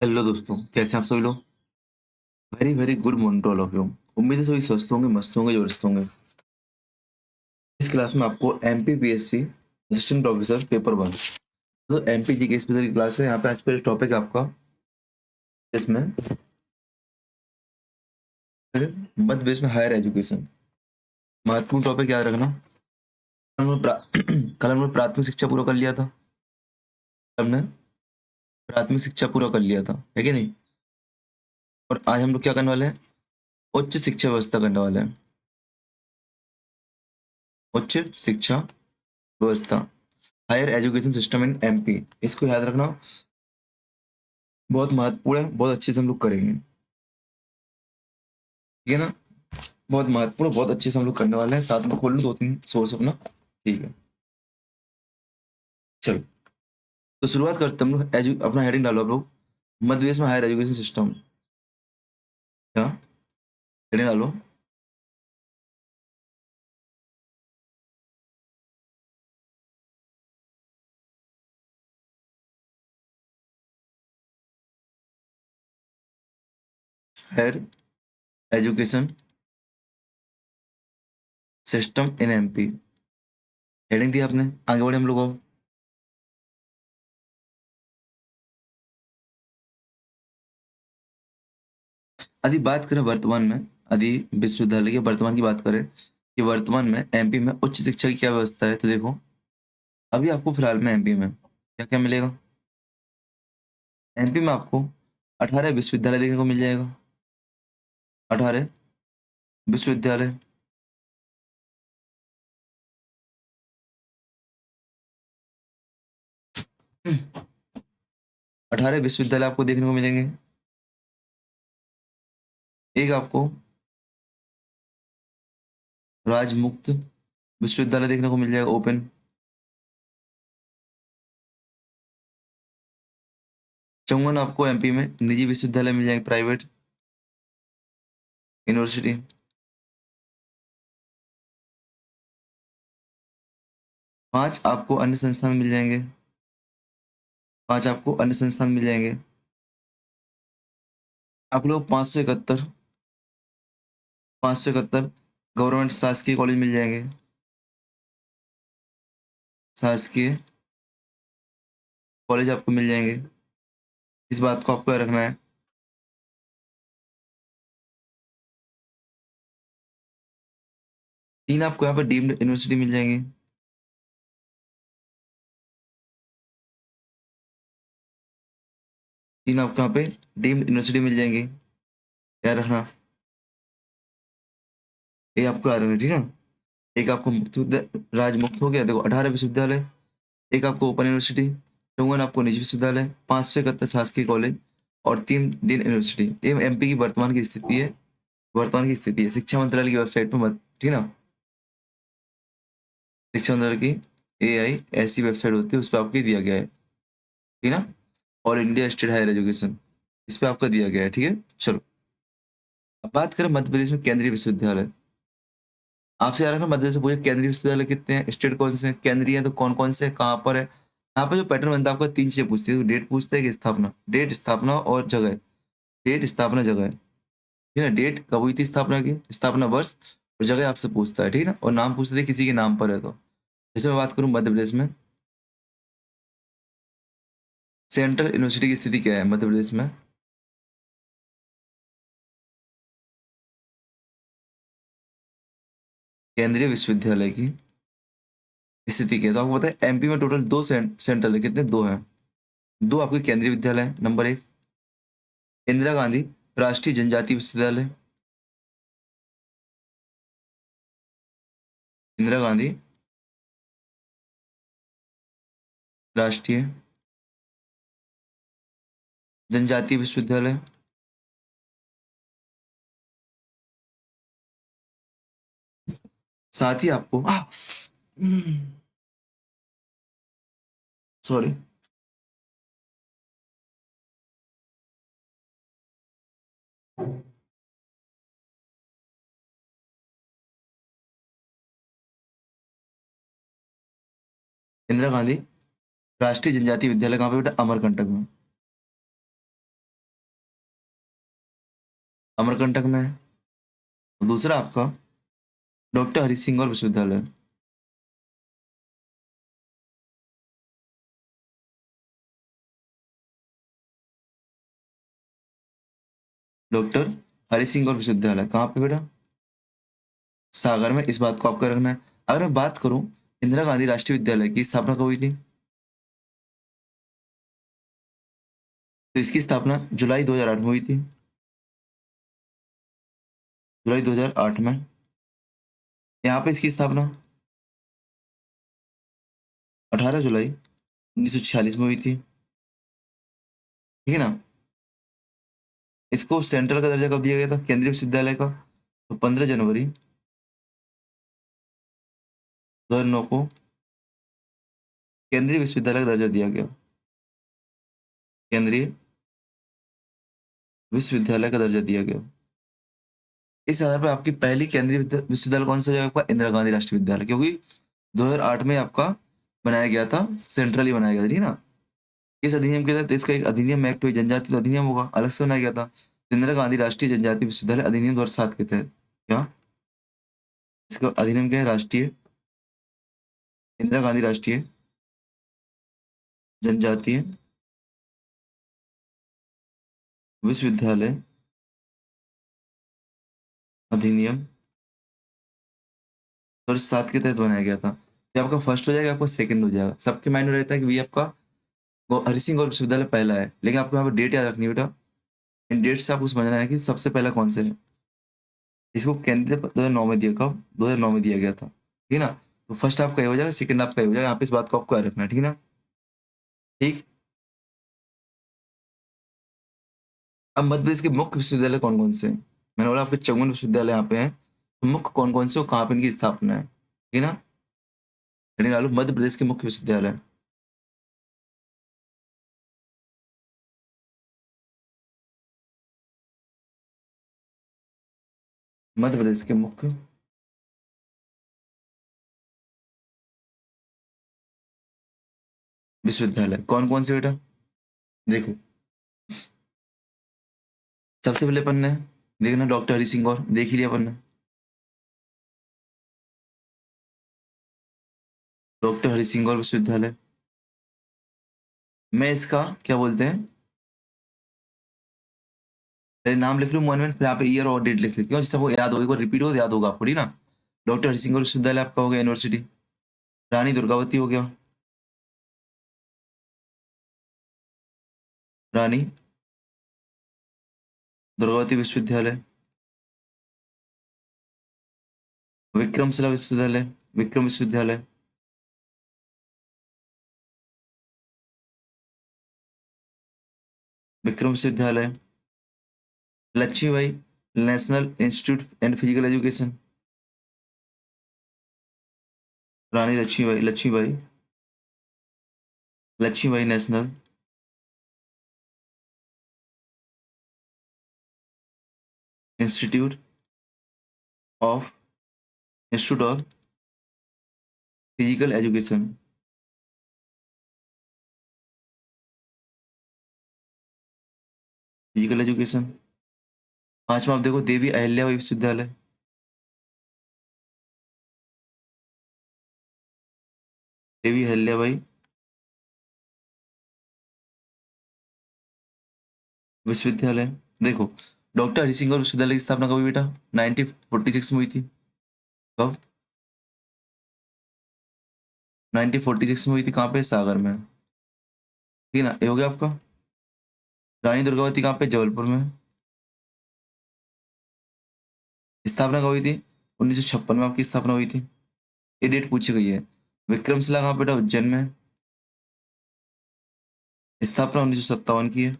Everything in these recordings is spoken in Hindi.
हेलो दोस्तों, कैसे हैं आप सभी लोग। Very very good morning to all of you. उम्मीद है सभी स्वस्थ होंगे, मस्त होंगे, जबरदस्त होंगे। इस क्लास में आपको MPPSC assistant professor paper one, तो एमपीजी की स्पेशल क्लास है। यहाँ पे आज का टॉपिक है आपका, इसमें मध्य प्रदेश में हायर एजुकेशन। महत्वपूर्ण टॉपिक याद रखना। कल हमने प्राथमिक शिक्षा पूरा कर लिया था। हमने प्राथमिक शिक्षा पूरा कर लिया था, है कि नहीं। और आज हम लोग क्या करने वाले हैं, उच्च शिक्षा व्यवस्था करने वाले हैं। उच्च शिक्षा व्यवस्था, higher education system in MP, इसको याद रखना। बहुत महत्वपूर्ण है, बहुत अच्छे से हम लोग करेंगे, ठीक है ना। बहुत महत्वपूर्ण, बहुत अच्छे से हम लोग करने वाले हैं। साथ में खोल लो दो तीन सोर्स अपना, ठीक है। चलो, तो शुरुआत करते हैं हम लोग। अपना हेडिंग डालो आप लोग, मध्य प्रदेश में हायर एजुकेशन सिस्टम। क्या हेडिंग डालो, higher education system in MP. Heading दी आपने, आगे बढ़े हम लोग अब। यदि बात करें वर्तमान में, यदि विश्वविद्यालय के वर्तमान की बात करें कि वर्तमान में एमपी में उच्च शिक्षा की क्या व्यवस्था है, तो देखो अभी आपको फिलहाल में एमपी में क्या क्या मिलेगा। एमपी में आपको 18 विश्वविद्यालय देखने को मिल जाएगा। 18 विश्वविद्यालय, 18 विश्वविद्यालय आपको देखने को मिलेंगे। एक आपको राज्य मुक्त विश्वविद्यालय देखने को मिल जाएगा, ओपन। चौवन आपको एमपी में निजी विश्वविद्यालय मिल जाएंगे, प्राइवेट यूनिवर्सिटी। पांच आपको अन्य संस्थान मिल जाएंगे। पांच आपको अन्य संस्थान मिल जाएंगे। आप लोग 571, 571 गवर्नमेंट शासकीय कॉलेज मिल जाएंगे। शासकीय कॉलेज आपको मिल जाएंगे। इस बात को आपको याद रखना है। तीन आपको यहाँ पर डीम्ड यूनिवर्सिटी मिल जाएंगी। तीन आपको यहाँ पे डीम्ड यूनिवर्सिटी मिल जाएंगी, याद रखना। ये आपको याद रखना, ठीक है। एक आपको मुक्त राज्य मुक्त हो गया, देखो 18 विश्वविद्यालय। एक आपको ओपन यूनिवर्सिटी, चौवन आपको निजी विश्वविद्यालय, 571 शासकीय कॉलेज और तीन डीन यूनिवर्सिटी। ये एमपी की वर्तमान की स्थिति है। वर्तमान की स्थिति है शिक्षा मंत्रालय की वेबसाइट पर मत, ठीक है ना। शिक्षा मंत्रालय की एआई ऐसी वेबसाइट होती है, उस पर आपको दिया गया है, ठीक है ना। और इंडिया स्टेट हायर एजुकेशन, इस पर आपका दिया गया है, ठीक है। चलो, अब बात करें मध्य प्रदेश में केंद्रीय विश्वविद्यालय। आपसे यार है ना, मध्य प्रदेश से पूछे केंद्रीय विश्वविद्यालय कितने हैं, स्टेट कौन से हैं, केंद्रीय है तो कौन कौन से हैं, कहाँ पर है। यहाँ पे जो पैटर्न बनता है आपका, तीन चीजें पूछती है। तो डेट पूछते हैं कि स्थापना, डेट स्थापना और जगह। डेट स्थापना जगह, ठीक है। डेट कब हुई थी स्थापना की, स्थापना वर्ष, और जगह आपसे पूछता है, ठीक है ना। और नाम पूछते थे किसी के नाम पर है तो। जैसे मैं बात करूं मध्य प्रदेश में, सेंट्रल यूनिवर्सिटी की स्थिति क्या है मध्य प्रदेश में। केंद्रीय विश्वविद्यालय की स्थिति क्या है, तो आपको पता है एमपी में टोटल दो सेंट्रल है, कितने, दो हैं। दो आपके केंद्रीय विद्यालय हैं। नंबर एक, इंदिरा गांधी राष्ट्रीय जनजाति विश्वविद्यालय। इंदिरा गांधी राष्ट्रीय जनजाति विश्वविद्यालय। साथ ही आपको सॉरी, इंदिरा गांधी राष्ट्रीय जनजाति विद्यालय कहाँ पे बेटा, अमरकंटक में। अमरकंटक में है। दूसरा आपका डॉक्टर हरि सिंह और विश्वविद्यालय, डॉक्टर हरि सिंह और विश्वविद्यालय कहाँ पे बेटा? सागर में। इस बात को आपको रखना है। अगर मैं बात करूं इंदिरा गांधी राष्ट्रीय विद्यालय की स्थापना कब हुई थी, तो इसकी स्थापना जुलाई 2008 में हुई थी। जुलाई 2008 में। यहाँ पे इसकी स्थापना 18 जुलाई 1946 में हुई थी। ठीक है ना? इसको सेंट्रल का दर्जा कब दिया गया था केंद्रीय विश्वविद्यालय का, तो 15 जनवरी 2009 को केंद्रीय विश्वविद्यालय का दर्जा दिया गया। केंद्रीय विश्वविद्यालय का दर्जा दिया गया। इस आधार पर आपकी पहली केंद्रीय विश्वविद्यालय कौन सा जगह आपका? इंदिरा गांधी राष्ट्रीय विद्यालय, क्योंकि 2008 में आपका बनाया गया था, सेंट्रली बनाया गया था, ठीक है ना? इस अधिनियम के तहत इसका एक अधिनियम एक्ट हुई, जनजाति तो अधिनियम होगा, अलग से बनाया गया था। इंदिरा गांधी राष्ट्रीय जनजाति विश्वविद्यालय अधिनियम 2007 के तहत क्या इसका अधिनियम क्या है? राष्ट्रीय इंदिरा गांधी राष्ट्रीय जनजातीय विश्वविद्यालय अधिनियम 2007 के तहत बनाया गया था। ये आपका फर्स्ट हो जाएगा, आपका सेकंड हो जाएगा। सबके माइंड में रहता है कि ये आपका हरि सिंह और विश्वविद्यालय पहला है, लेकिन आपको यहाँ पर डेट याद रखनी है बेटा। इन डेट से आपको समझना है कि सबसे पहला कौन से है। इसको केंद्रीय 2009 में दिया, कब? 2009 में दिया गया था, ठीक है ना? तो फर्स्ट आपका ये हो जाएगा, सेकंड आपका ये हो जाएगा। यहाँ पे इस बात को आपको याद रखना है, ठीक है ना? ठीक। अब मध्य प्रदेश के मुख्य विश्वविद्यालय कौन कौन से हैं? मैंने बोला आपके 54 विश्वविद्यालय यहाँ पे हैं, तो मुख्य कौन कौन से और कहाँ पे इनकी स्थापना है, ठीक है ना? यानी डालो मध्य प्रदेश के मुख्य विश्वविद्यालय। मध्य प्रदेश के मुख्य विश्वविद्यालय कौन कौन से बेटा? देखो, सबसे पहले अपन ने देखना डॉक्टर हरि सिंह, और देख ही लिया अपन ने। डॉक्टर हरि सिंह और विश्वविद्यालय। मैं इसका क्या बोलते हैं, पहले नाम लिख लूँ मन में, फिर यहाँ पे ईयर और डेट लिख लेते, क्यों? जिससे वो याद होगा, एक बार रिपीट हो तो याद होगा आपको, ठीक ना? डॉक्टर हरि सिंह और विश्वविद्यालय आपका हो गया यूनिवर्सिटी। रानी दुर्गावती हो गया, रानी दुर्गावती विश्वविद्यालय। विक्रमशिला विश्वविद्यालय, विक्रम विश्वविद्यालय। विक्रम विश्वविद्यालय। Laxmibai national institute and physical education, Rani Laxmibai, Laxmibai national institute of of physical education, physical education. पांचवा आप देखो देवी अहिल्याबाई विश्वविद्यालय, देवी अहिल्याबाई विश्वविद्यालय। देखो, डॉक्टर हरि सिंह और विश्वविद्यालय की स्थापना कब हुई बेटा? 1946 में हुई थी। कब? 1946 में हुई थी। कहाँ पे? सागर में, ठीक है ना? ये हो गया आपका। रानी दुर्गावती कहाँ पे? जबलपुर में। स्थापना कब हुई थी? 1956 में आपकी स्थापना हुई थी। ये डेट पूछी गई है। विक्रमशिला कहाँ बेटा? उज्जैन में। स्थापना 1957 की है।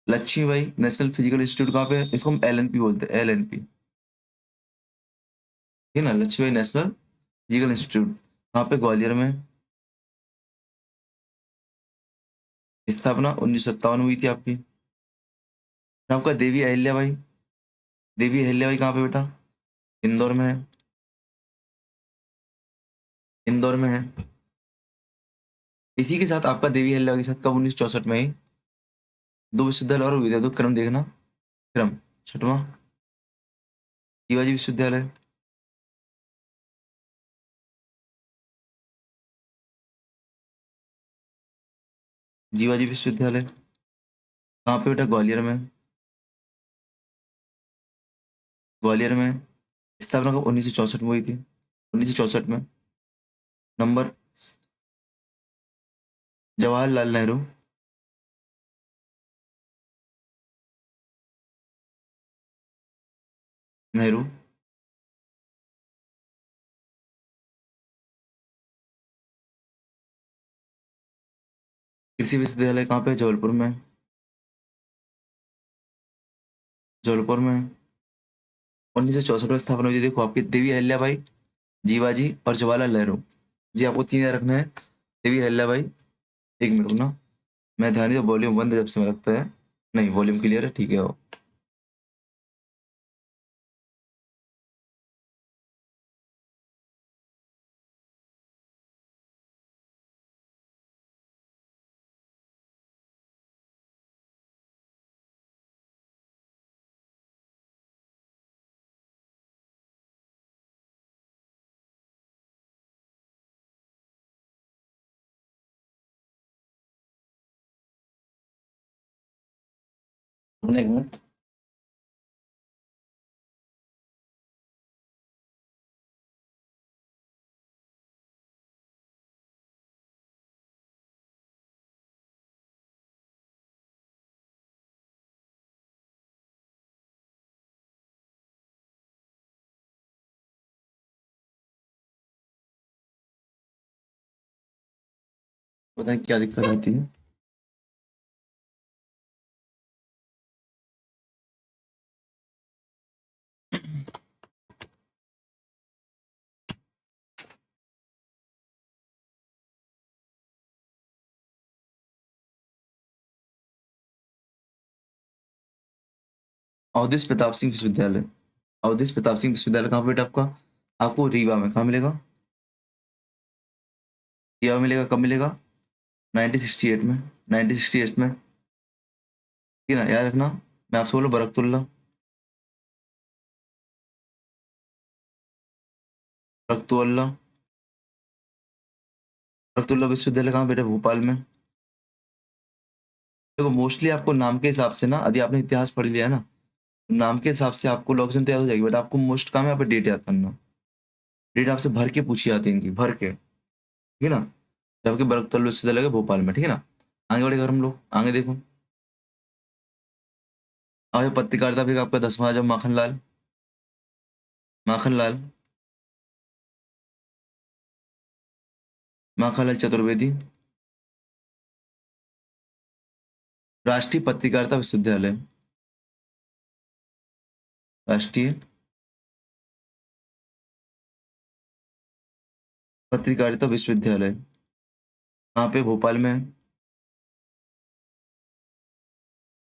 लक्ष्मीबाई नेशनल फिजिकल इंस्टीट्यूट कहाँ पे है? इसको हम LNP बोलते हैं, LNP, ठीक है ना? लक्ष्मीबाई नेशनल फिजिकल इंस्टीट्यूट कहाँ पे? ग्वालियर में। स्थापना 1957 में हुई थी आपकी। आपका देवी अहिल्याबाई, देवी अहिल्याबाई कहाँ पे बेटा? इंदौर में है, इंदौर में है। इसी के साथ आपका देवी अहिल्याबाई के साथ कब? 1964 में ही दो विश्वविद्यालय और हुए थे, तो क्रम देखना। क्रम। छठवां शिवाजी विश्वविद्यालय। जीवाजी विश्वविद्यालय कहाँ पे बेटा? ग्वालियर में। ग्वालियर में स्थापना कब? 1964 में हुई थी। 1964 में। नंबर जवाहरलाल नेहरू। नेहरू। कृषि विश्वविद्यालय कहाँ पे? जबलपुर में। जबलपुर में 1964 में स्थापना हुई थी। देखो आपकी देवी अहिल्याबाई, जीवाजी और जवाहरलाल नेहरू जी, आपको तीन याद रखना है। देवी अहिल्याबाई, एक मिनट रुकना, मैं ध्यान नहीं, वॉल्यूम बंद है जब से मुझे लगता है। नहीं, वॉल्यूम क्लियर है, ठीक है। वो एक मिनट। पता नहीं क्या दिक्कत आती है। अवधेश प्रताप सिंह विश्वविद्यालय। अवधेश प्रताप सिंह विश्वविद्यालय कहाँ पे बेटा आपका? आपको रीवा में। कहाँ मिलेगा? रीवा में मिलेगा। कब मिलेगा? 1968 में। 1968 में, ठीक है ना, याद रखना। मैं आपसे बोलूँ बरकतुल्ला। बरकतुल्ला। बरकतुल्ला विश्वविद्यालय कहाँ बेटा? भोपाल में। देखो मोस्टली आपको नाम के हिसाब से ना, यदि आपने इतिहास पढ़ लिया है ना, नाम के हिसाब से आपको लोकेशन तो याद हो जाएगी, बट आपको मोस्ट काम है यहाँ पे डेट याद करना। डेट आपसे भर के पूछी जाती है इनकी, भर के, ठीक है ना। जबकि बरकतुल्ला विश्वविद्यालय है भोपाल में, ठीक है ना। आगे बढ़ेगा हम लोग, आगे देखो। आगे पत्रकारिता भी आपका 10वां जब माखनलाल। माखनलाल। माखनलाल चतुर्वेदी। राष्ट्रीय पत्रकारिता विश्वविद्यालय। राष्ट्रीय पत्रकारिता विश्वविद्यालय कहाँ पे? भोपाल में है।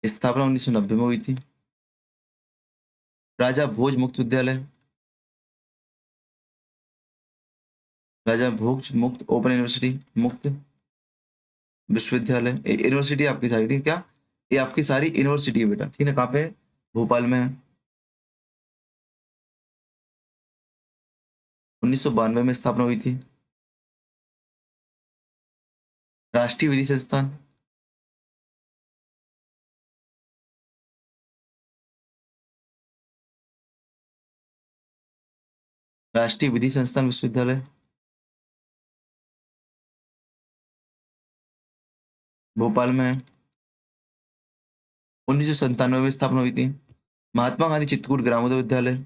स्थापना 1990 में हुई थी। राजा भोज मुक्त विद्यालय। राजा भोज मुक्त ओपन यूनिवर्सिटी, मुक्त विश्वविद्यालय। यूनिवर्सिटी आपकी सारी, ठीक है क्या? ये आपकी सारी यूनिवर्सिटी है बेटा, ठीक है। कहाँ पे? भोपाल में है। 1992 में स्थापना हुई थी। राष्ट्रीय विधि संस्थान। राष्ट्रीय विधि संस्थान विश्वविद्यालय भोपाल में है। 1997 में स्थापना हुई थी। महात्मा गांधी चित्रकूट ग्रामोदय विद्यालय।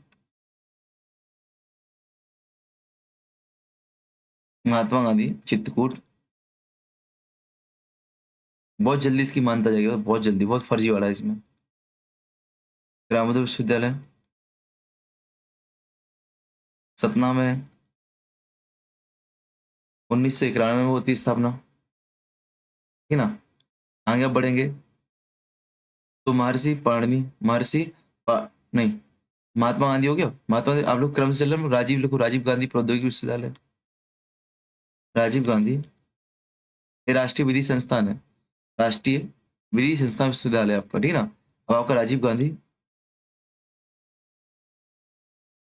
महात्मा गांधी चित्रकूट, बहुत जल्दी इसकी मान्यता जाएगी, बहुत जल्दी, बहुत फर्जीवाड़ा है इसमें। ग्रामोदय विश्वविद्यालय सतना में है। 1991 में होती है स्थापना, ठीक है ना। आगे अब बढ़ेंगे तो महर्षि पाणिनि, नहीं, महात्मा गांधी हो गया। महात्मा गांधी, आप लोग क्रम से चल रहे हो, राजीव लिखो, राजीव गांधी प्रौद्योगिकी विश्वविद्यालय। राजीव गांधी, ये राष्ट्रीय विधि संस्थान है। राष्ट्रीय विधि संस्थान विश्वविद्यालय आपका, ठीक है ना। अब आपका राजीव गांधी।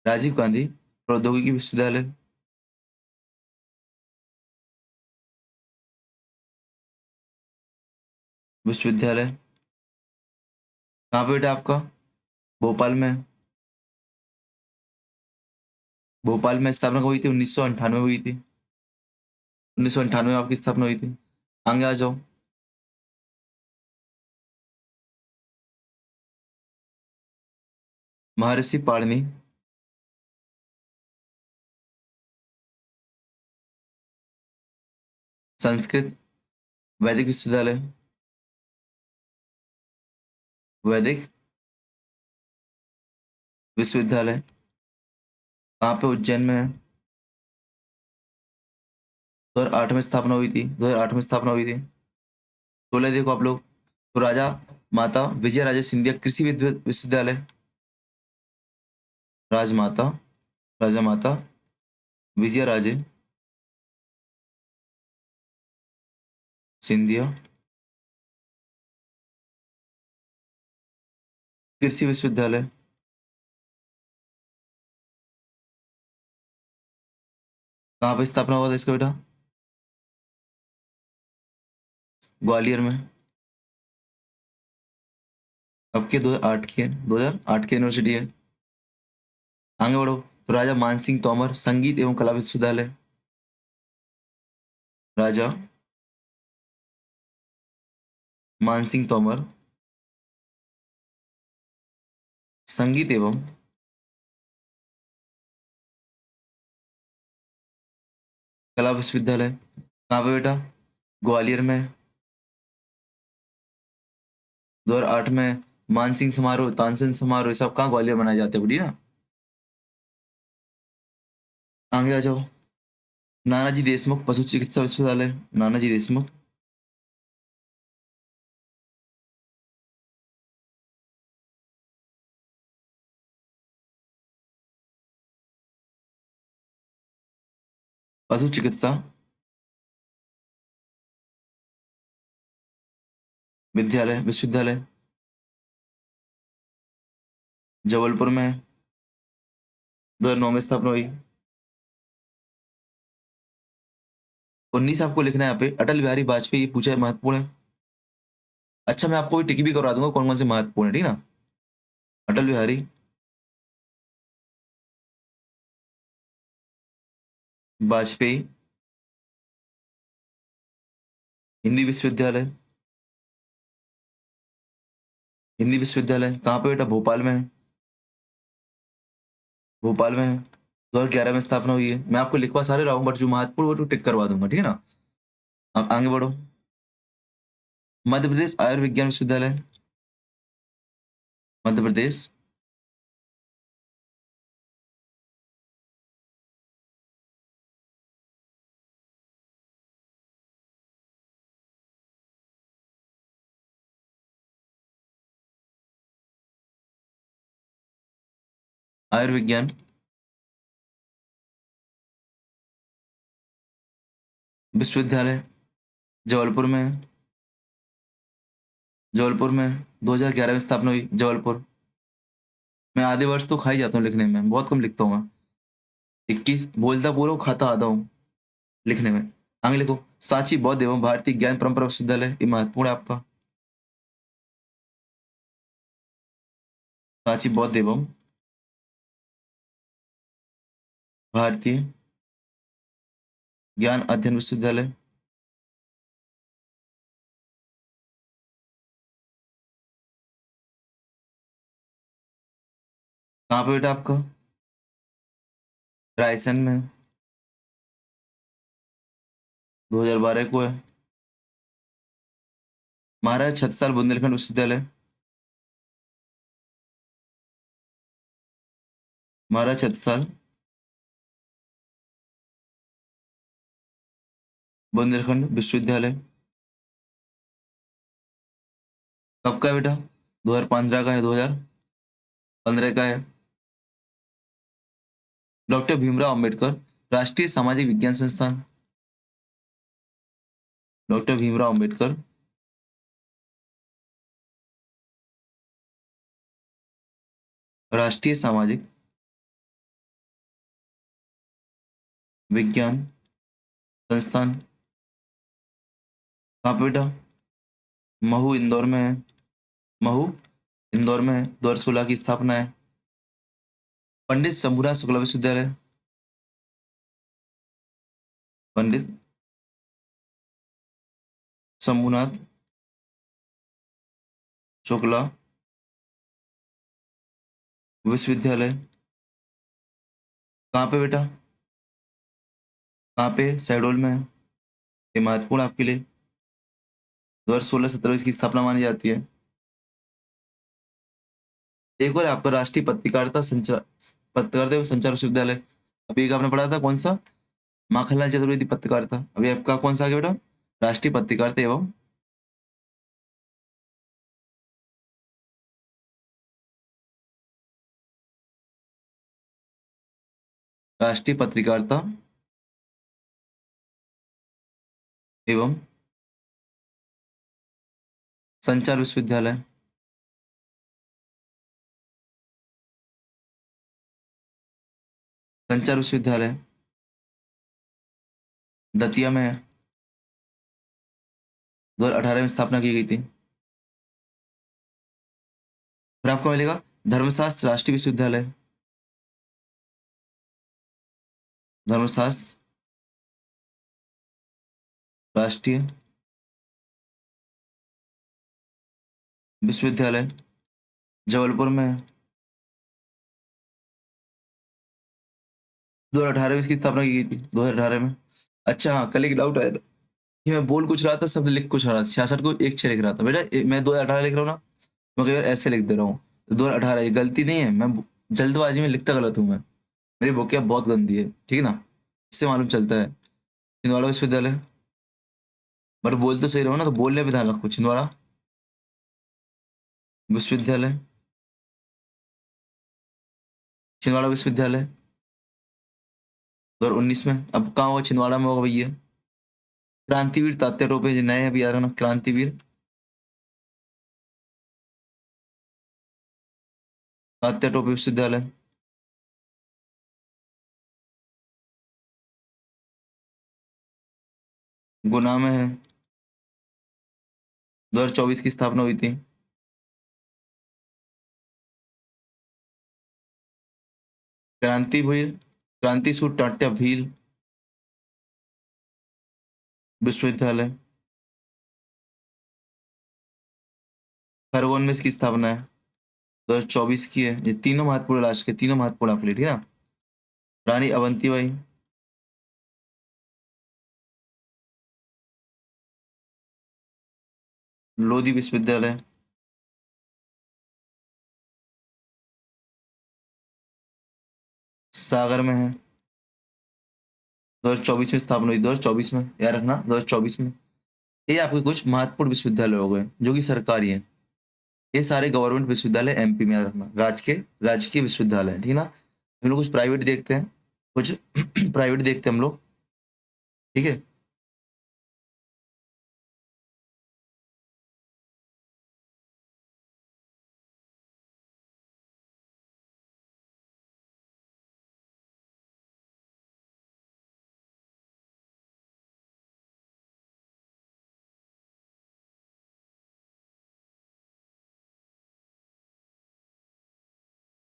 राजीव गांधी प्रौद्योगिकी विश्वविद्यालय। विश्वविद्यालय कहाँ पे बेटा आपका? भोपाल में। भोपाल में स्थापना कब हुई थी? 1998 में हुई थी। 1998 में आपकी स्थापना हुई थी। आगे आ जाओ। महर्षि पाणिनि संस्कृत वैदिक विश्वविद्यालय। वैदिक विश्वविद्यालय कहाँ पे? उज्जैन में है। 2008 में स्थापना हुई थी। 2008 में स्थापना हुई थी। 16 देखो आप लोग। तो राजा माता विजय राजे सिंधिया कृषि विश्वविद्यालय। राजमाता राजा माता विजय राजे सिंधिया कृषि विश्वविद्यालय कहाँ पे स्थापना हुआ था इसका बेटा? ग्वालियर में। अब की 2008 की है। 2008 की यूनिवर्सिटी है। आगे बढ़ो। तो राजा मानसिंह तोमर संगीत एवं कला विश्वविद्यालय। राजा मानसिंह तोमर संगीत एवं कला विश्वविद्यालय कहाँ पे बेटा? ग्वालियर में। 2008 में मानसिंह समारोह तानसेन समारोह ये सब कहाँ? ग्वालियर मनाए जाते हैं, बढ़िया। आगे आ जाओ। नानाजी देशमुख पशु चिकित्सा विश्वविद्यालय। नानाजी देशमुख पशु चिकित्सा विद्यालय विश्वविद्यालय जबलपुर में। 2009 में स्थापना हुई। 19 आपको लिखना है यहाँ पे। अटल बिहारी वाजपेयी ये पूछा है, महत्वपूर्ण है। अच्छा, मैं आपको भी टिक भी करवा दूंगा कौन कौन से महत्वपूर्ण है, ठीक है ना? अटल बिहारी वाजपेयी हिंदी विश्वविद्यालय। हिंदी विश्वविद्यालय कहाँ पे बेटा? भोपाल में है। भोपाल में है। 2011 में स्थापना हुई है। मैं आपको लिखवा सारे रहा हूँ, बट जो महत्वपूर्ण वो तो टिक करवा दूंगा, ठीक है ना? अब आगे बढ़ो। मध्य प्रदेश आयुर्विज्ञान विश्वविद्यालय। मध्य प्रदेश आयुर्विज्ञान विश्वविद्यालय जबलपुर में है। जबलपुर में 2011 में स्थापना हुई, जबलपुर। मैं आधे वर्ष तो खा ही जाता हूँ लिखने में, बहुत कम लिखता हूँ मैं। 21 बोलता पूरा हूँ, खाता आधा हूँ लिखने में। आगे लिखो। सांची बौद्ध एवं भारतीय ज्ञान परंपरा विश्वविद्यालय, ये महत्वपूर्ण है आपका। सांची बौद्ध एवं भारतीय ज्ञान अध्ययन विश्वविद्यालय कहाँ पे बेटा आपका? रायसेन में। 2012 को है। महाराज छत्रसाल बुंदेलखंड विश्वविद्यालय। महाराज छत्रसाल बुंदेलखंड विश्वविद्यालय कब का है बेटा? 2015 का है। 2015 का है। डॉक्टर भीमराव अंबेडकर राष्ट्रीय सामाजिक विज्ञान संस्थान। डॉक्टर भीमराव अंबेडकर राष्ट्रीय सामाजिक विज्ञान संस्थान कहाँ पे बेटा? महू इंदौर में है। महू इंदौर में है। 2016 की स्थापना है। पंडित शंभुनाथ शुक्ला विश्वविद्यालय। पंडित शंभुनाथ शुक्ला विश्वविद्यालय कहाँ पे बेटा? कहाँ पे? शहडोल में है। ये महत्वपूर्ण आपके लिए। 2016-17 की स्थापना मानी जाती है। एक और आपका राष्ट्रीय पत्रकारिता एवं संचार विश्वविद्यालय। अभी एक आपने पढ़ा था कौन सा? माखनलाल चतुर्वेदी पत्रकारिता। अभी आपका कौन सा आ गया बेटा? राष्ट्रीय पत्रकारिता एवं राष्ट्रीय पत्रकारिता एवं संचार विश्वविद्यालय। संचार विश्वविद्यालय दतिया में है। 2018 में स्थापना की गई थी। फिर आपको मिलेगा धर्मशास्त्र राष्ट्रीय विश्वविद्यालय। धर्मशास्त्र राष्ट्रीय विश्वविद्यालय जबलपुर में है। 2018 में इसकी स्थापना की गई थी। 2018 में। अच्छा हाँ, कल एक डाउट आया था कि मैं बोल कुछ रहा था, शब्द लिख कुछ रहा था। 66 को एक 6 लिख रहा था बेटा। मैं 2018 लिख रहा हूँ ना, मैं कई बार ऐसे लिख दे रहा हूँ। 2018 ये गलती नहीं है, मैं जल्दबाजी में लिखता गलत हूँ मैं। मेरी वोकैब बहुत गंदी है, ठीक है ना? इससे मालूम चलता है। छिंदवाड़ा विश्वविद्यालय। बट बोल तो सही रहो ना, तो बोलने पे ध्यान रखो। छिंदवाड़ा विश्वविद्यालय। छिंदवाड़ा विश्वविद्यालय 2019 में। अब कहाँ होगा? छिंदवाड़ा में होगा भैया। क्रांतिवीर तात्या टोपे जो नए अभी आ रहे हैं ना, क्रांतिवीर तात्या टोपे विश्वविद्यालय गुना में है। 2024 की स्थापना हुई थी। क्रांतिवीर क्रांति सूर टाट्या भील विश्वविद्यालय खरगोन में इसकी स्थापना है। 2024 की है। ये तीनों महत्वपूर्ण राष्ट्र के, तीनों महत्वपूर्ण आपके लिए, ठीक है ना? रानी अवंतीबाई लोधी विश्वविद्यालय सागर में है। 2024 में स्थापना हुई। 2024 में, याद रखना 2024 में। ये आपके कुछ महत्वपूर्ण विश्वविद्यालय हो गए जो कि सरकारी हैं। ये सारे गवर्नमेंट विश्वविद्यालय एमपी में, याद रखना। राजकीय विश्वविद्यालय, ठीक है ना? हम लोग कुछ प्राइवेट देखते हैं, कुछ प्राइवेट देखते हैं हम लोग, ठीक है?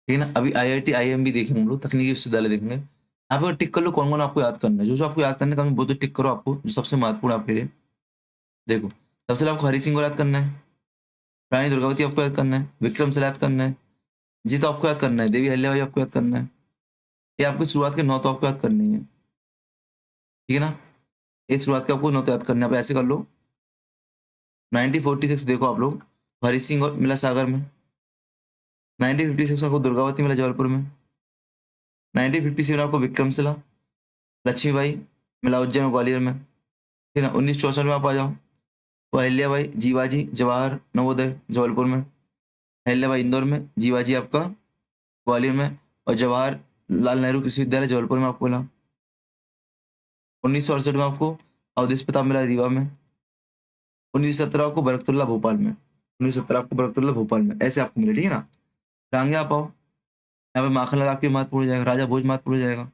ठीक है ना? अभी आईआईटी आईएम भी देखेंगे हम लोग, तकनीकी विश्वविद्यालय देखेंगे। आप अगर टिक कर लो कौन कौन आपको याद करना है, जो जो आपको याद करने का वो तो टिक करो, आपको जो सबसे महत्वपूर्ण आपके लिए। देखो, सबसे पहले आपको हरि सिंह को याद करना है। रानी दुर्गावती आपको याद करना है। विक्रम से याद करना है। जी तो आपको याद करना है। देवी अहिल्याबाई आपको याद करना है। ये आपकी शुरुआत के 9 तो आपको याद करनी है, ठीक है ना? ये शुरुआत के आपको 9 तो याद करना है। आप ऐसे कर लो। 1946 देखो आप लोग, हरि सिंह और मिला सागर में। 1956 आपको दुर्गावती मिला जबलपुर में। 1957 आपको विक्रमशिला लक्ष्मीबाई मिला उज्जैन और ग्वालियर में, ठीक है ना? 1964 में आप आ जाओ, तो अहिल्याबाई जीवाजी जवाहर नवोदय जबलपुर में। अहिल्याबाई इंदौर में, जीवाजी आपका ग्वालियर में, और जवाहर लाल नेहरू कृषि विश्वविद्यालय जबलपुर में आपको मिला। 1968 में आपको अवधेश प्रताप मिला रीवा में। 1917 आपको बरकतुल्ला भोपाल में। 1917 आपको बरकतुल्ला भोपाल में, ऐसे आपको मिले, ठीक है ना? फिर आगे आप आओ, यहाँ पे माखनलाल आपके महत्वपूर्ण हो जाएगा। राजा भोज महत्वपूर्ण हो जाएगा।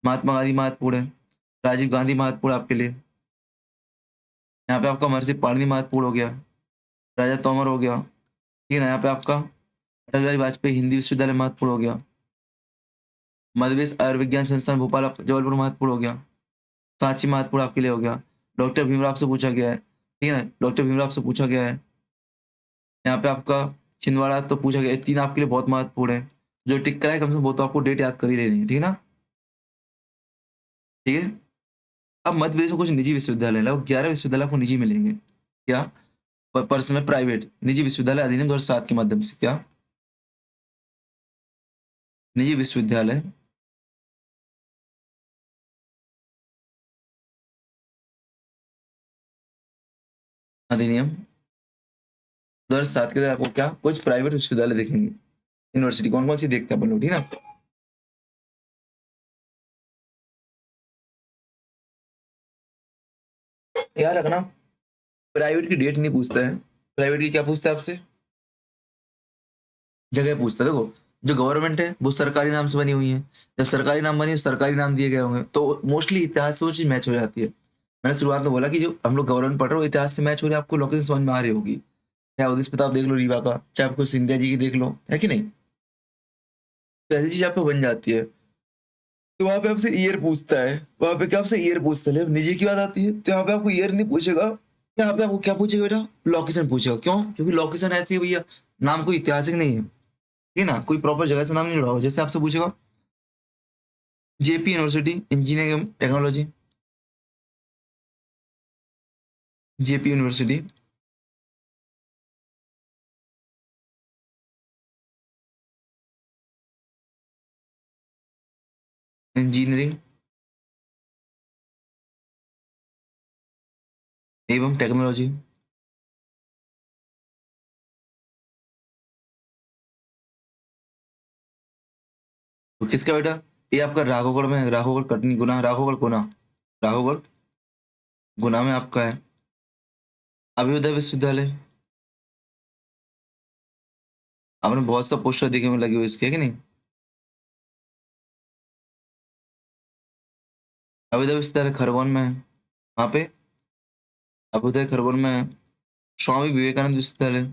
महात्मा गांधी महत्वपूर्ण है। राजीव गांधी महत्वपूर्ण आपके लिए। यहाँ पे आपका महर्षि पाणिनि महत्वपूर्ण हो गया। राजा तोमर हो गया। ठीक है ना। यहाँ पे आपका अटल बिहारी वाजपेयी हिंदी विश्वविद्यालय महत्वपूर्ण हो गया। मध्य प्रदेश आयुर्विज्ञान संस्थान भोपाल जबलपुर महत्वपूर्ण हो गया। सांची महत्वपूर्ण आपके लिए हो गया। डॉक्टर भीमराव से पूछा गया है। ठीक है ना। डॉक्टर भीमराव से पूछा गया है। यहाँ पे आपका छिंदवाड़ा तो पूछा गया है। 3 आपके लिए बहुत महत्वपूर्ण है। जो टिक करा है कम से कम वो तो आपको डेट याद कर ही लेनी है। ठीक है ना। ठीक है। अब मध्य प्रदेश में कुछ निजी विश्वविद्यालय है, 11 विश्वविद्यालय आपको निजी मिलेंगे। क्या? पर्सनल प्राइवेट निजी विश्वविद्यालय अधिनियम 2007 के माध्यम से। क्या? निजी विश्वविद्यालय अधिनियम 2007 के तहत आपको क्या कुछ प्राइवेट विश्वविद्यालय देखेंगे। यूनिवर्सिटी कौन कौन सी देखते हैं अपन लोग। ठीक है ना। याद रखना, प्राइवेट की डेट नहीं पूछता है। प्राइवेट की क्या पूछता है आपसे? जगह पूछता है। देखो, जो गवर्नमेंट है वो सरकारी नाम से बनी हुई है। जब सरकारी नाम बनी सरकारी नाम दिए गए होंगे तो मोस्टली इतिहास से वो चीज मैच हो जाती है। मैंने शुरुआत में बोला कि जो हम लोग गवर्नमेंट पढ़ रहे हो इतिहास से मैच हो रही है, आपको लोकेशन समझ में आ रही होगी। चाहे उदित प्रताप देख लो रीवा का, चाहे आपको सिंधिया जी की देख लो, है कि नहीं। तो ऐसी चीज आपको बन जाती है। तो वहां पे आपसे ईयर पूछता है। वहां पे क्या आपसे ईयर पूछता है। निजी की बात आती है तो यहाँ पे आपको ईयर नहीं पूछेगा। यहाँ पे आपको क्या पूछेगा बेटा? लोकेशन पूछेगा। क्यों? क्योंकि लोकेशन ऐसी है भैया, नाम कोई ऐतिहासिक नहीं है। ठीक है ना। कोई प्रॉपर जगह से नाम नहीं जुड़ा हुआ। जैसे आपसे पूछेगा जेपी यूनिवर्सिटी इंजीनियरिंग एवं टेक्नोलॉजी, जेपी यूनिवर्सिटी इंजीनियरिंग एवं टेक्नोलॉजी। तो किसका बेटा? ये आपका राघवगढ़ में है। राघवगढ़ कटनी गुना, राघवगढ़ गुना, राघवगढ़ गुना में आपका है। अभ्युदय विश्वविद्यालय, आपने बहुत सा पोस्टर देखे में लगे हुए इसके, है कि नहीं। अभ्युदय विश्वविद्यालय खरगोन में है। वहाँ पे अभ्युदय खरगोन में है। स्वामी विवेकानंद विश्वविद्यालय,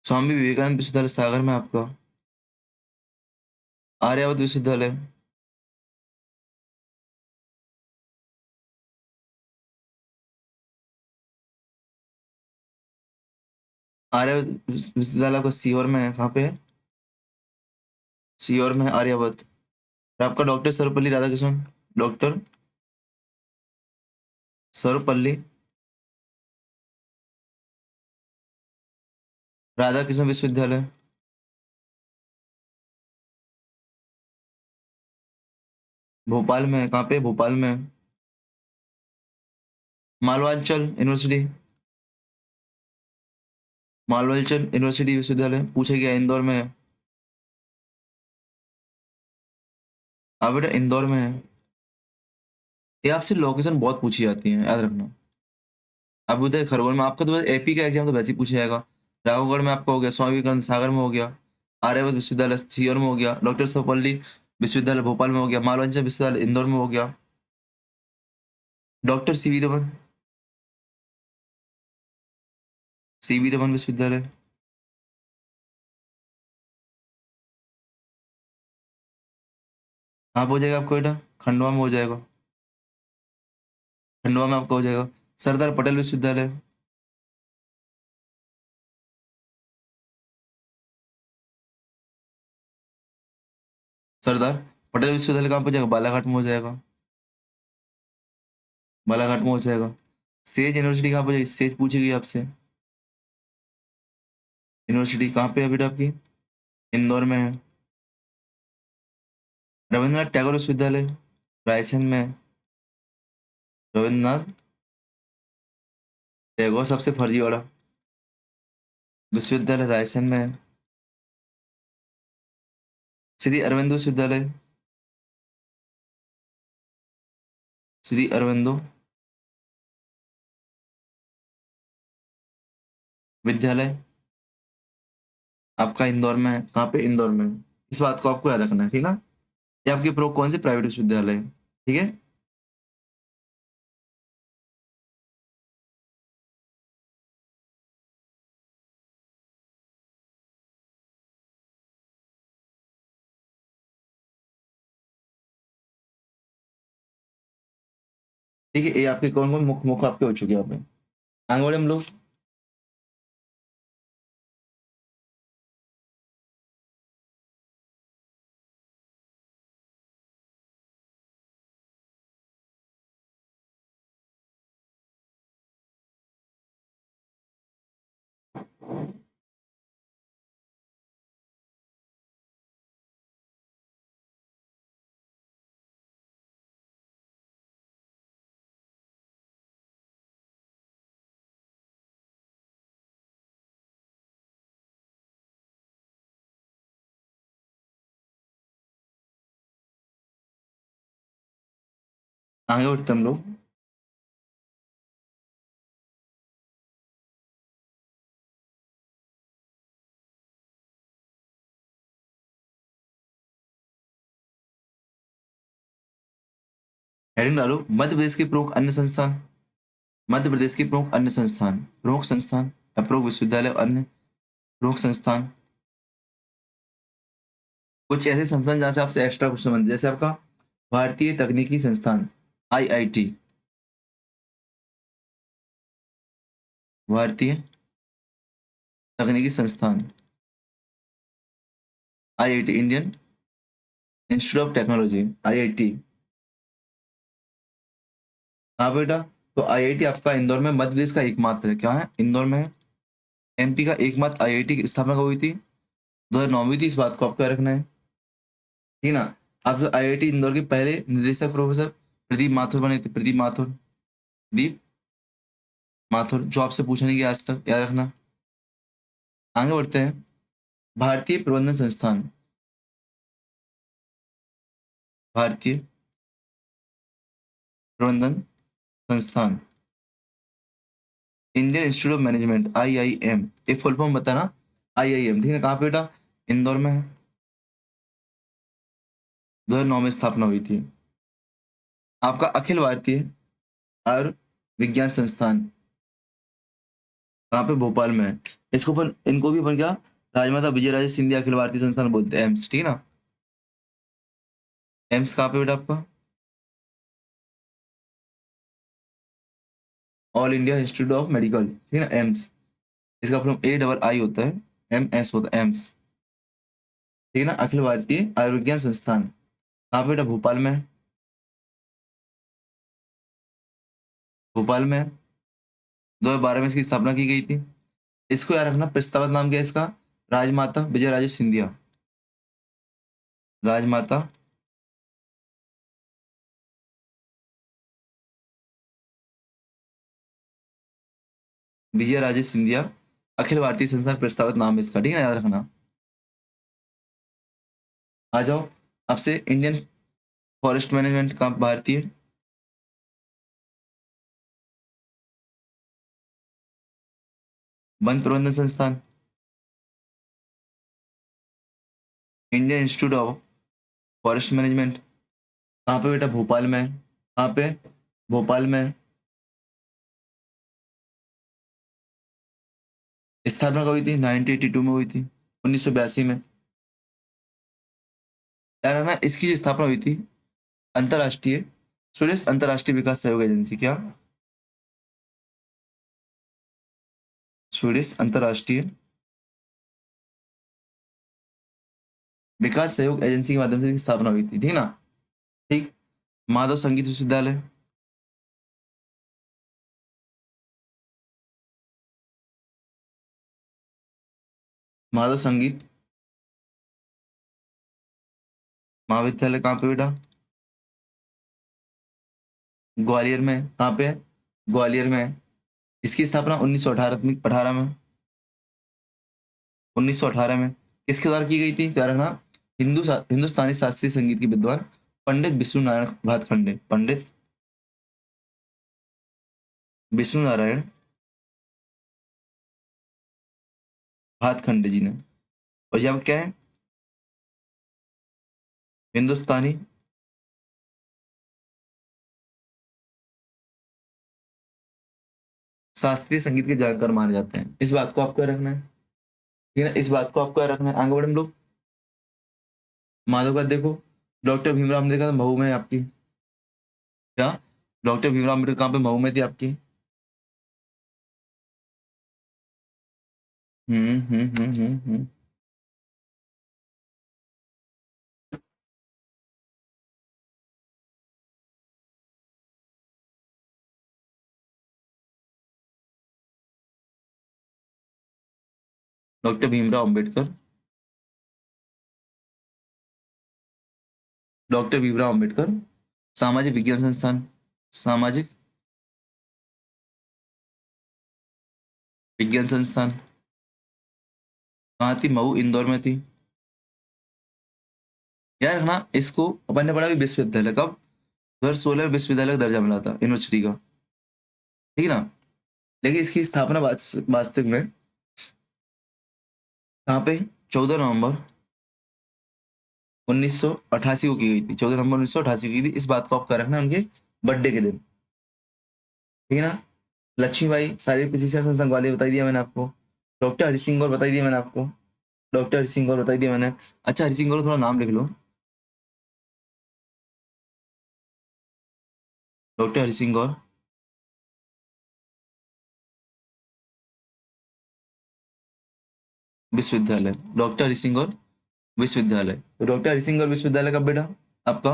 स्वामी विवेकानंद विश्वविद्यालय सागर में आपका। आर्यावत विश्वविद्यालय, आर्यावत विश्वविद्यालय आपका सीहोर में है। कहाँ पे है? सीहोर में है आर्यावत। और आपका डॉक्टर सर्वपल्ली राधाकृष्णन, डॉक्टर सर्वपल्ली राधाकृष्ण विश्वविद्यालय भोपाल में है। कहाँ पे? भोपाल में है। मालवांचल यूनिवर्सिटी, मालवांचल यूनिवर्सिटी विश्वविद्यालय पूछा गया इंदौर में है। हाँ बेटा इंदौर में है। ये आपसे लोकेशन बहुत पूछी जाती है, याद रखना। अब उधर खरगोन में आपका तो एपी का एग्जाम तो वैसे ही पूछा जाएगा। राघवगढ़ में आपका हो गया, स्वामी विवेकानंद सागर में हो गया, आर्यवत विश्वविद्यालय सीहोर में हो गया, डॉक्टर सर्वपल्ली विश्वविद्यालय भोपाल में हो गया, मालवांचल विश्वविद्यालय इंदौर में हो गया, डॉक्टर सी वी रमन विश्वविद्यालय। आप हो जाएगा आपको बेटा खंडवा में हो जाएगा। खंडवा में आपका हो जाएगा सरदार पटेल विश्वविद्यालय। सरदार पटेल विश्वविद्यालय कहाँ पे हो जाएगा? बालाघाट में हो जाएगा। बालाघाट में हो जाएगा। सेज यूनिवर्सिटी कहाँ पे हो जाएगी? सेज पूछेगी आपसे। यूनिवर्सिटी कहाँ पे है बेटा आपकी? इंदौर में है। रविंद्रनाथ टैगोर विश्वविद्यालय रायसेन में है। रविंद्रनाथ टैगोर सबसे फर्जीवाड़ा विश्वविद्यालय रायसेन में है। श्री अरविंदो विश्वविद्यालय, श्री अरविंदो विद्यालय आपका इंदौर में है। कहाँ पे? इंदौर में। इस बात को आपको याद रखना है, ठीक ना। ये आपके प्रमुख कौन से प्राइवेट विश्वविद्यालय है, ठीक है। ठीक है, ये आपके कौन कौन मुख्य मुख्य आपके हो चुके हैं। यहाँ पे आगे बढ़े हम लोग। आगे बढ़ते हम लोग। हेडिंग डालो, मध्य प्रदेश के प्रमुख अन्य संस्थान। मध्य प्रदेश के प्रमुख अन्य संस्थान, प्रमुख संस्थान या प्रमुख विश्वविद्यालय और अन्य प्रमुख संस्थान। कुछ ऐसे संस्थान जहाँ से आपसे एक्स्ट्रा क्वेश्चन बनते हैं, जैसे आपका भारतीय तकनीकी संस्थान, आईआईटी। भारतीय तकनीकी संस्थान, IIT, Indian institute of technology, IIT. हाँ बेटा। तो आईआईटी आपका इंदौर में मध्य प्रदेश का एकमात्र है। क्या है? इंदौर में है। एमपी का एकमात्र आईआईटी की स्थापना कब हुई थी? 2009 में थी। इस बात को आपको याद रखना है, ठीक ना। आप आईआईटी इंदौर के पहले निदेशक प्रोफेसर प्रदीप माथुर बने थे। प्रदीप माथुर, प्रदीप माथुर, जो आपसे पूछा नहीं गया आज तक, याद रखना। आगे बढ़ते हैं। भारतीय प्रबंधन संस्थान, भारतीय प्रबंधन संस्थान, Indian institute of management, IIM. एक फुल फॉर्म बताना। आईआईएम, ठीक है। कहाँ पे बेटा? इंदौर में है। 2009 में स्थापना हुई थी। आपका अखिल भारतीय आयुर्विज्ञान संस्थान, कहाँ पे? भोपाल में है। इसको अपन, इनको भी अपन क्या, राजमाता विजयराजे सिंधिया अखिल भारतीय संस्थान बोलते हैं, एम्स, ठीक है ना। एम्स कहाँ पे बेटा आपका? All India institute of medical, ठीक है ना, एम्स। इसका फुल ए डबल आई होता है, एम एस होता है, एम्स, ठीक है ना। अखिल भारतीय आयुर्विज्ञान संस्थान कहाँ पे बेटा? भोपाल में है। भोपाल में है। 2012 में इसकी स्थापना की गई थी। इसको याद रखना, प्रस्तावित नाम क्या है इसका? राजमाता विजयराजे सिंधिया। राजमाता विजयराजे सिंधिया अखिल भारतीय संस्थान, प्रस्तावित नाम है इसका, ठीक है, याद रखना। आ जाओ। आपसे इंडियन फॉरेस्ट मैनेजमेंट का भारतीय वन प्रबंधन संस्थान, Indian institute of forest management, कहाँ पे बेटा? भोपाल में है। कहाँ पे? भोपाल में है। स्थापना कब हुई थी? 1982 में हुई थी, 1982 में। याद रखना, इसकी जो स्थापना हुई थी, अंतर्राष्ट्रीय स्वीडिश अंतर्राष्ट्रीय विकास सहयोग एजेंसी, क्या? स्वीडिश अंतर्राष्ट्रीय विकास सहयोग एजेंसी के माध्यम से इसकी स्थापना हुई थी, ठीक है ना। ठीक। माधव संगीत विश्वविद्यालय, माधव संगीत महाविद्यालय कहाँ पे बेटा? ग्वालियर में। कहाँ पे है? ग्वालियर में है। इसकी स्थापना 1918 में, 1918 में किसके द्वारा की गई थी? क्या रखना, हिंदुस्तानी शास्त्रीय संगीत के विद्वान पंडित विष्णु नारायण भातखंडे, पंडित विष्णु नारायण भातखंडे जी ने। और यहाँ पे क्या है, हिंदुस्तानी शास्त्रीय संगीत के जानकार माने जाते हैं। इस बात को आपको रखना है, ठीक है ना, इस बात को आपको रखना है। आगे बढ़े हम लोग। माधव का देखो, डॉक्टर भीमराव अम्बेडकर तो मऊ में है आपकी। क्या, डॉक्टर भीमराव अम्बेडकर कहाँ पे, मऊ में थी आपकी। हम्म। डॉक्टर भीमराव अम्बेडकर, डॉक्टर भीमराव अम्बेडकर सामाजिक विज्ञान संस्थान, सामाजिक विज्ञान संस्थान कहाँ थी, मऊ इंदौर में थी। यार ना, इसको अपन ने पढ़ा भी विश्वविद्यालय कब, 2016 में विश्वविद्यालय का दर्जा मिला था यूनिवर्सिटी का, ठीक है ना। लेकिन इसकी स्थापना वास्तविक में कहाँ पे, 14 नवंबर 1988 को की गई थी। 14 नवंबर 1988 को की थी। इस बात को आपका रखना उनके बर्थडे के दिन, ठीक है ना। लक्ष्मीबाई शारीरिक प्रशिक्षण संस्थान ग्वालियर बता दिया मैंने आपको। डॉक्टर हरि सिंह गौर बता दिया मैंने आपको। डॉक्टर हरि सिंह गौर बता दिया मैंने। अच्छा, हरि सिंह गौर थोड़ा नाम लिख लो। डॉक्टर हरि सिंह गौर विश्वविद्यालय, डॉक्टर हरि सिंह गौर विश्वविद्यालय। तो डॉक्टर हरि सिंह गौर विश्वविद्यालय कब बेटा आपका,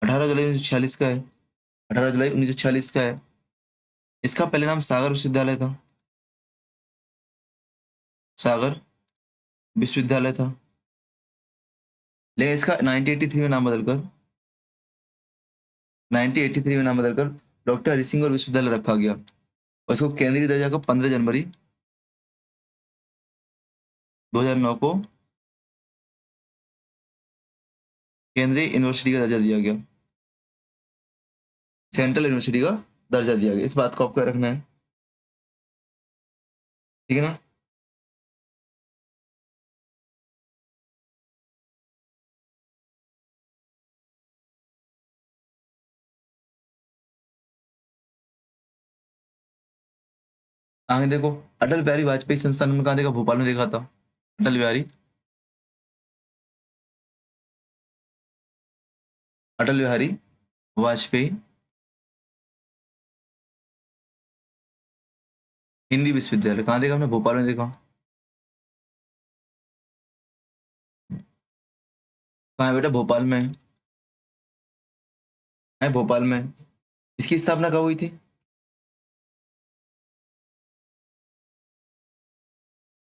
18 जुलाई 1946 का है। 18 जुलाई 1946 का है। इसका पहले नाम सागर विश्वविद्यालय था, सागर विश्वविद्यालय था। लेकिन इसका 1983 में नाम बदलकर, 1983 में नाम बदलकर डॉक्टर हरि सिंह गौर विश्वविद्यालय रखा गया। और इसको केंद्रीय दर्जा को 15 जनवरी 2009 को केंद्रीय यूनिवर्सिटी का दर्जा दिया गया, सेंट्रल यूनिवर्सिटी का दर्जा दिया गया। इस बात को आपको रखना है, ठीक है ना। आगे देखो, अटल बिहारी वाजपेयी संस्थान में कहाँ देखा, भोपाल में देखा था। अटल बिहारी, अटल बिहारी वाजपेयी हिंदी विश्वविद्यालय कहाँ देखा हमने, भोपाल में देखा। कहाँ है बेटा, भोपाल में है, भोपाल में। इसकी स्थापना कब हुई थी,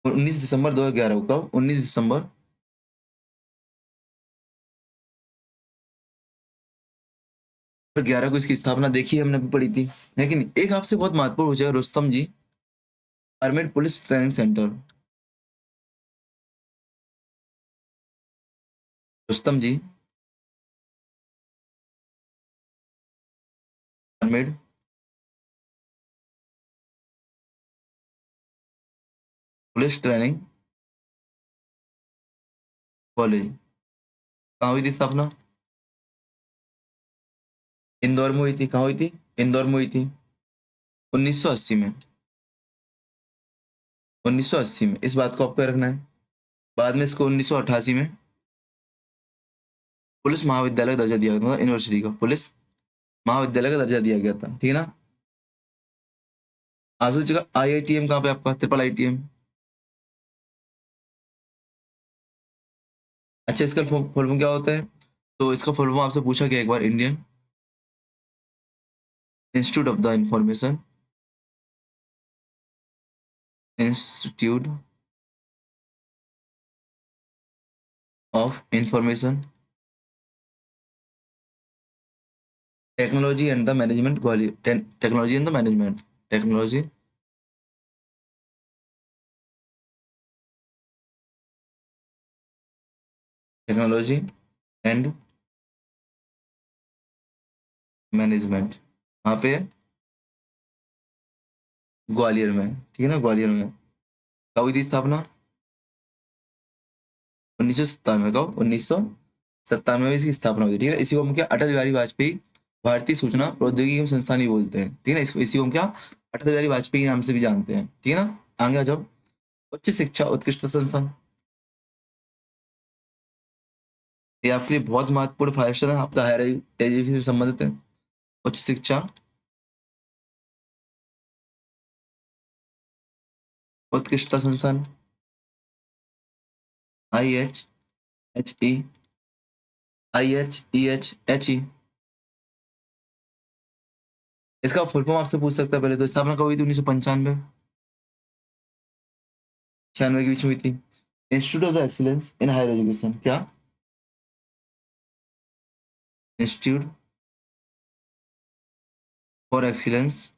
19 दिसंबर 2011 को। कब, 19 दिसंबर 2011 को इसकी स्थापना देखी, हमने भी पढ़ी थी, है कि नहीं। एक आपसे बहुत महत्वपूर्ण हो जाएगा, Rustam ji, armed police training centre. Rustam ji, armed police training college कहाँ हुई थी स्थापना, इंदौर में हुई थी। कहाँ हुई थी, इंदौर में हुई थी, 1980 में। 1980 में, इस बात को आपको रखना है। बाद में इसको 1988 में पुलिस महाविद्यालय का दर्जा दिया गया था, यूनिवर्सिटी का पुलिस महाविद्यालय का दर्जा दिया गया था, ठीक है ना। आप सोचिएगा IITM कहाँ पे आपका, ट्रिपल IITM। अच्छा, इसका फुल फॉर्म क्या होता है, तो इसका फुल फॉर्म आपसे पूछा गया एक बार, Indian institute of the information, institute of information technology and the management technology and the management, technology technology and management. कहाँ पे है, ग्वालियर में, ठीक है ना, ग्वालियर में। कब हुई थी स्थापना? 1997 का, 1997 में इसकी स्थापना हुई थी, ठीक है। इसी को हम क्या, अटल बिहारी वाजपेयी भारतीय सूचना प्रौद्योगिकी एवं संस्थान ही बोलते हैं, ठीक है ना। इसी को हम क्या, अटल बिहारी वाजपेयी के नाम से भी जानते हैं, ठीक है ना। आगे आ जाओ। उच्च शिक्षा उत्कृष्ट संस्थान, ये आपके लिए बहुत महत्वपूर्ण 5 स्टार है, आपका हायर एजुकेशन से संबंधित है। उच्च शिक्षा उत्कृष्टता संस्थान, IHECE, IHECHE। इसका फुल फॉर्म आपसे पूछ सकता है। पहले तो स्थापना कब हुई थी? 1995, 96 के बीच में हुई थी। Institute of the excellence in higher education, क्या? Institute for excellence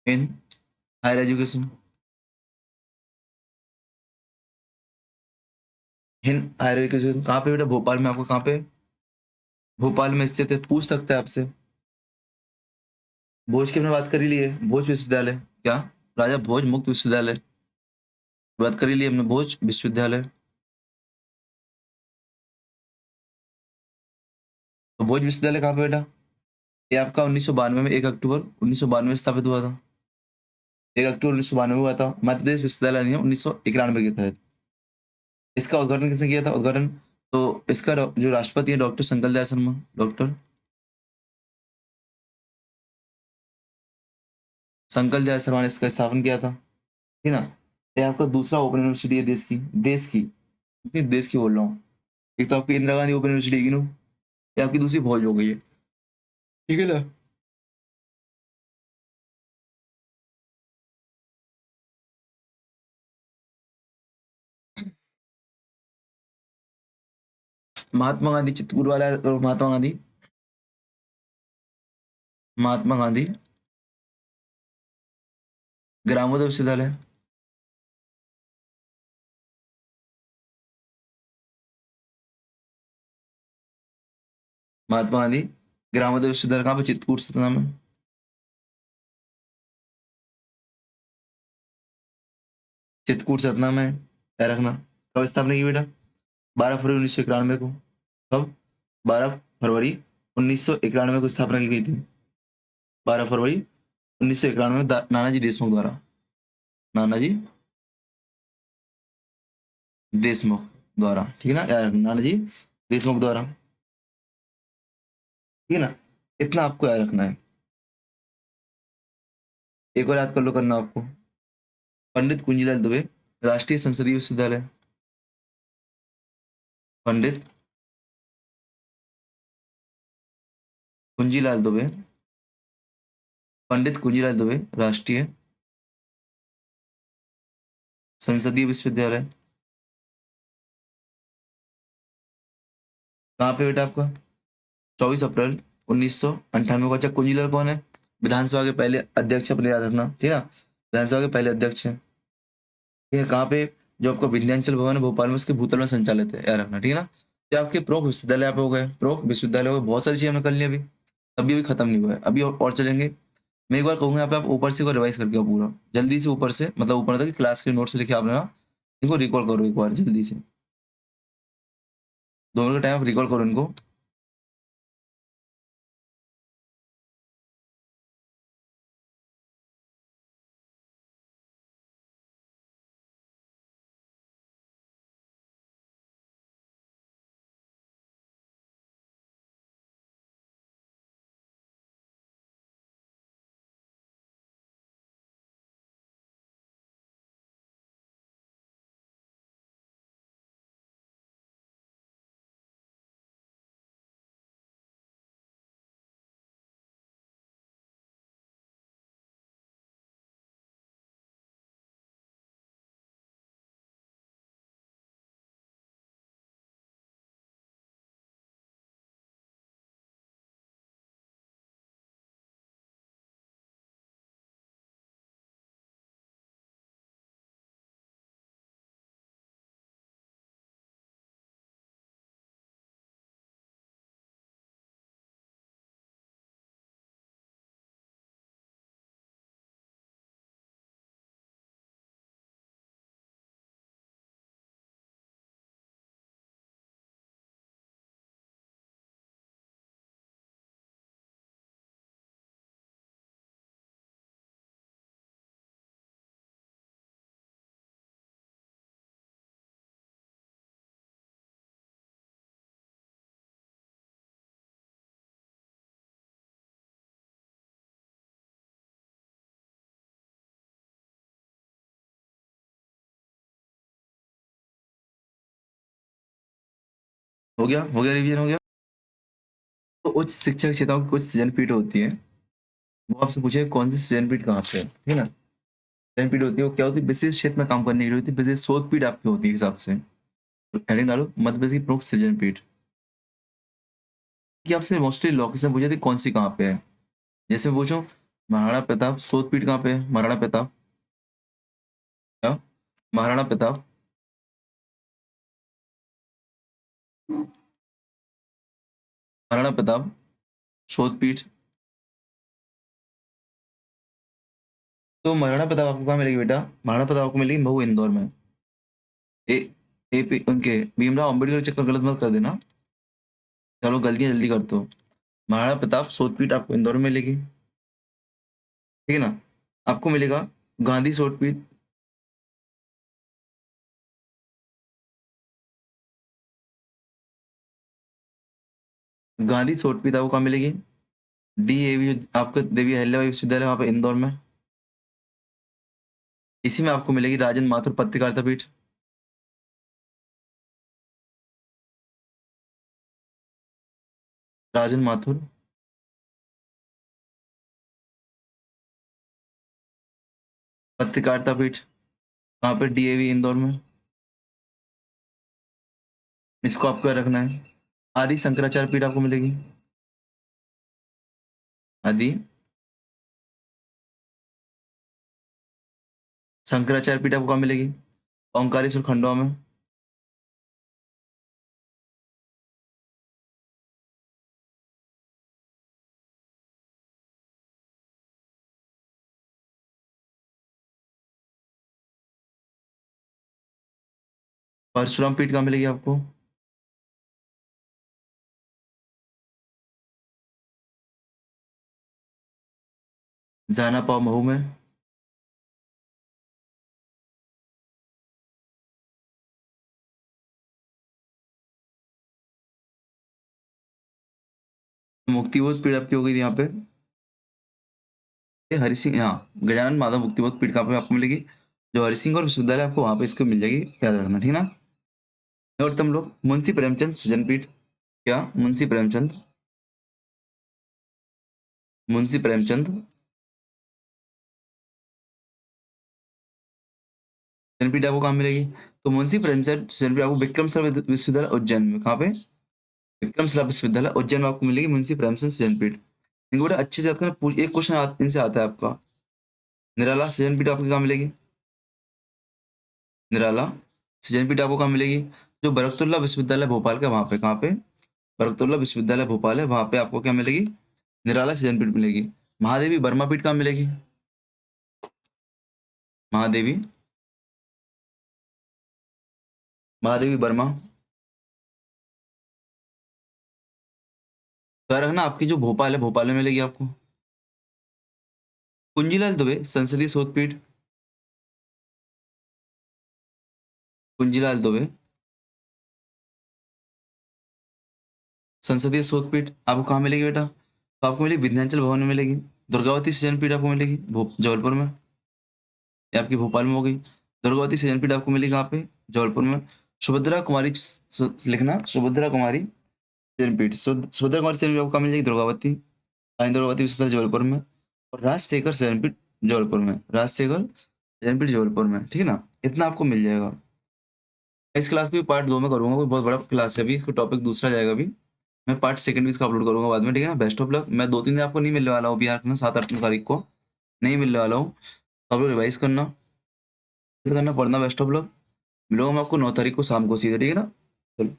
in higher education, in higher education कहाँ पे बेटा? भोपाल में। आपको कहाँ पे? भोपाल में स्थित है। पूछ सकता है आपसे। भोज की हमने बात कर ही ली है, भोज विश्वविद्यालय, क्या? राजा भोज मुक्त विश्वविद्यालय, बात कर ही ली हमने, भोज विश्वविद्यालय। तो भोज विश्वविद्यालय कहाँ पे बेटा? ये आपका 1992 में, 1 अक्टूबर 1992 में स्थापित हुआ था। 1 अक्टूबर 1992 हुआ था। मध्य प्रदेश विश्वविद्यालय अधिनियम 1991 के तहत। इसका उद्घाटन किसने किया था? उद्घाटन, तो इसका जो राष्ट्रपति है डॉक्टर शंकर दयाल शर्मा, डॉक्टर शंकर दयाल शर्मा ने इसका स्थापन किया था, ठीक है ना। ये आपका दूसरा ओपन यूनिवर्सिटी है देश की, देश की, अपनी देश की बोल रहा हूँ। एक तो आपकी इंदिरा गांधी ओपन यूनिवर्सिटी है, ये आपकी दूसरी भोज हो गई है, ठीक है ना। महात्मा गांधी चित्रकूट वाला है, और महात्मा गांधी, महात्मा गांधी ग्रामोदय विश्वविद्यालय, महात्मा गांधी ग्रामोदय विश्वविद्यालय कहाँ पे? चित्रकूट सतना में। चित्रकूट सतना में है, रखना। कब स्थापना की बेटा? 12 फरवरी 1991 को। कब? 12 फरवरी 1991 को स्थापना की गई थी। 12 फरवरी 1991 में नानाजी देशमुख द्वारा, नानाजी देशमुख द्वारा, ठीक है ना यार, नानाजी देशमुख द्वारा, ठीक है ना। इतना आपको याद रखना है। एक और याद कर लो, करना आपको। पंडित कुंजीलाल दुबे राष्ट्रीय संसदीय विश्वविद्यालय, पंडित कुंजीलाल दुबे, पंडित कुंजीलाल दुबे राष्ट्रीय संसदीय विश्वविद्यालय, कहाँ पे बेटा आपका? 24 अप्रैल 1998 को। अच्छा, कुंजीलाल कौन है? विधानसभा के पहले अध्यक्ष, अपने याद रखना, ठीक है ना। विधानसभा के पहले अध्यक्ष है, ठीक है। कहाँ पे? जो आपका विंध्याचल भवन है भोपाल में, उसके भूतल में संचालित है, याद रखना, ठीक है ना। ये आपके प्रमुख विश्वविद्यालय यहाँ पे हो गए, प्रमुख विश्वविद्यालय हो गए। बहुत सारी चीजें हमने कर ली अभी, अभी अभी खत्म नहीं हुआ है, अभी और चलेंगे। मैं एक बार कहूंगा यहाँ पे, आप ऊपर से रिवाइज करके आओ पूरा, जल्दी से ऊपर से, मतलब ऊपर तक क्लास के नोट से लिखे आपने ना, इनको रिकॉल करो एक बार जल्दी से। 2 मिनट का टाइम, आप रिकॉल करो इनको। हो गया रिवीजन हो गया। तो उच्च शिक्षा के क्षेत्रों की कुछ सृजनपीठ होती है, वो आपसे पूछे कौन सी सृजनपीठ कहाँ पे है, ठीक है ना। सृजनपीठ होती है वो क्या होती है, विशेष क्षेत्र में काम करने के लिए होती है, विशेष शोधपीठ आपकी होती है हिसाब से। तो हेडिंग डालो मध्य प्रदेश की प्रमुख सृजनपीठ। कि आपसे मोस्टली लोकेशन पूछे थे कौन सी कहाँ पे है, जैसे पूछो महाराणा प्रताप शोधपीठ कहाँ पे है, महाराणा प्रताप, क्या महाराणा प्रताप, महाराणा प्रताप शोधपीठ। तो महाराणा प्रताप आपको कहाँ मिलेगी बेटा, महाराणा प्रताप आपको मिलेगी महू इंदौर में। ए ए पी उनके भीमराव अम्बेडकर के चक्कर गलत मत कर देना, चलो गलतियां जल्दी कर दो। महाराणा प्रताप शोधपीठ आपको इंदौर में मिलेगी, ठीक है ना। आपको मिलेगा गांधी शोधपीठ, गांधी शोधपीठ आपको कहाँ मिलेगी, डीएवी आपका देवी अहिल्याबाई विश्वविद्यालय वहाँ पे इंदौर में। इसी में आपको मिलेगी राजेंद्र माथुर पत्रकारिता पीठ, राजन माथुर पत्रकारिता पीठ, वहाँ पे डीएवी इंदौर में। इसको आपको याद रखना है। आदि शंकराचार्य पीठ आपको मिलेगी, आदि शंकराचार्य पीठ आपको कहाँ मिलेगी, ओंकारेश्वर खंडवा में। परशुराम पीठ कहाँ मिलेगी आपको, जाना पाओ महू में। मुक्तिबोध पीठ आपकी हो गई थी यहाँ पे, ये हरि सिंह, हाँ गजानन माधव मुक्तिबोध पीठ कहाँ पे आपको मिलेगी, जो हरि सिंह और विश्वविद्यालय आपको वहाँ पे इसको मिल जाएगी, याद रखना ठीक ना। और तुम लोग मुंशी प्रेमचंद सृजन पीठ, क्या मुंशी प्रेमचंद, मुंशी प्रेमचंद सृजन पीठ आपको कहाँ मिलेगी। तो मुंशी प्रेमचंद सृजन पीठ आपको विक्रम सर विश्वविद्यालय उज्जैन में, कहाँ पे, विक्रम शिला विश्वविद्यालय उज्जैन में आपको मिलेगी मुंशी प्रेमचंद सृजन पीठ। इनको बेटा अच्छे से याद करना, एक क्वेश्चन इनसे आता है आपका। निराला सृजन पीठ आपको कहाँ मिलेगी, निराला सृजन पीठ आपको कहाँ मिलेगी, जो बरकतुल्लाह विश्वविद्यालय भोपाल का वहाँ पे, कहाँ पे, बरकतुल्लाह विश्वविद्यालय भोपाल है वहाँ पे आपको क्या मिलेगी, निराला सृजन पीठ मिलेगी। महादेवी वर्मा पीठ कहाँ मिलेगी, महादेवी, महादेवी वर्मा। तो याद रखना आपकी जो भोपाल है भोपाल में मिलेगी आपको। कुंजीलाल दुबे संसदीय शोध पीठ, कुंजीलाल दुबे संसदीय शोध पीठ आपको कहाँ मिलेगी बेटा, तो आपको मिलेगी विंध्याचल भवन में मिलेगी। दुर्गावती सृजन पीठ आपको मिलेगी जबलपुर में, ये आपकी भोपाल में हो गई। दुर्गावती सृजन पीठ आपको मिलेगी कहाँ पे, जबलपुर में। सुभद्रा कुमारी लिखना, सुभद्रा कुमारी सृजन पीठ, सुभद्रा कुमारी सृजन पीठ आपको कहाँ मिल जाएगी, दुर्गावती, दुर्गावती विश्वविद्यालय जबलपुर में। और राजशेखर सृजन पीठ जबलपुर में, राजशेखर सृजन पीठ जबलपुर में, ठीक है ना। इतना आपको मिल जाएगा। इस क्लास भी पार्ट 2 में करूंगा, कोई बहुत बड़ा क्लास है अभी, इसको टॉपिक दूसरा जाएगा अभी। मैं पार्ट सेकंड भी इसका अपलोड करूंगा बाद में, ठीक है ना। Best of luck. मैं 2-3 दिन आपको नहीं मिलने वाला हूँ बिहार में, 7-8 तारीख को नहीं मिलने वाला हूँ। आप लोग रिवाइज करना, पढ़ना। Best of luck. मिलूंगा मैं आपको 9 तारीख को शाम को सीधे, ठीक है ना। चलो।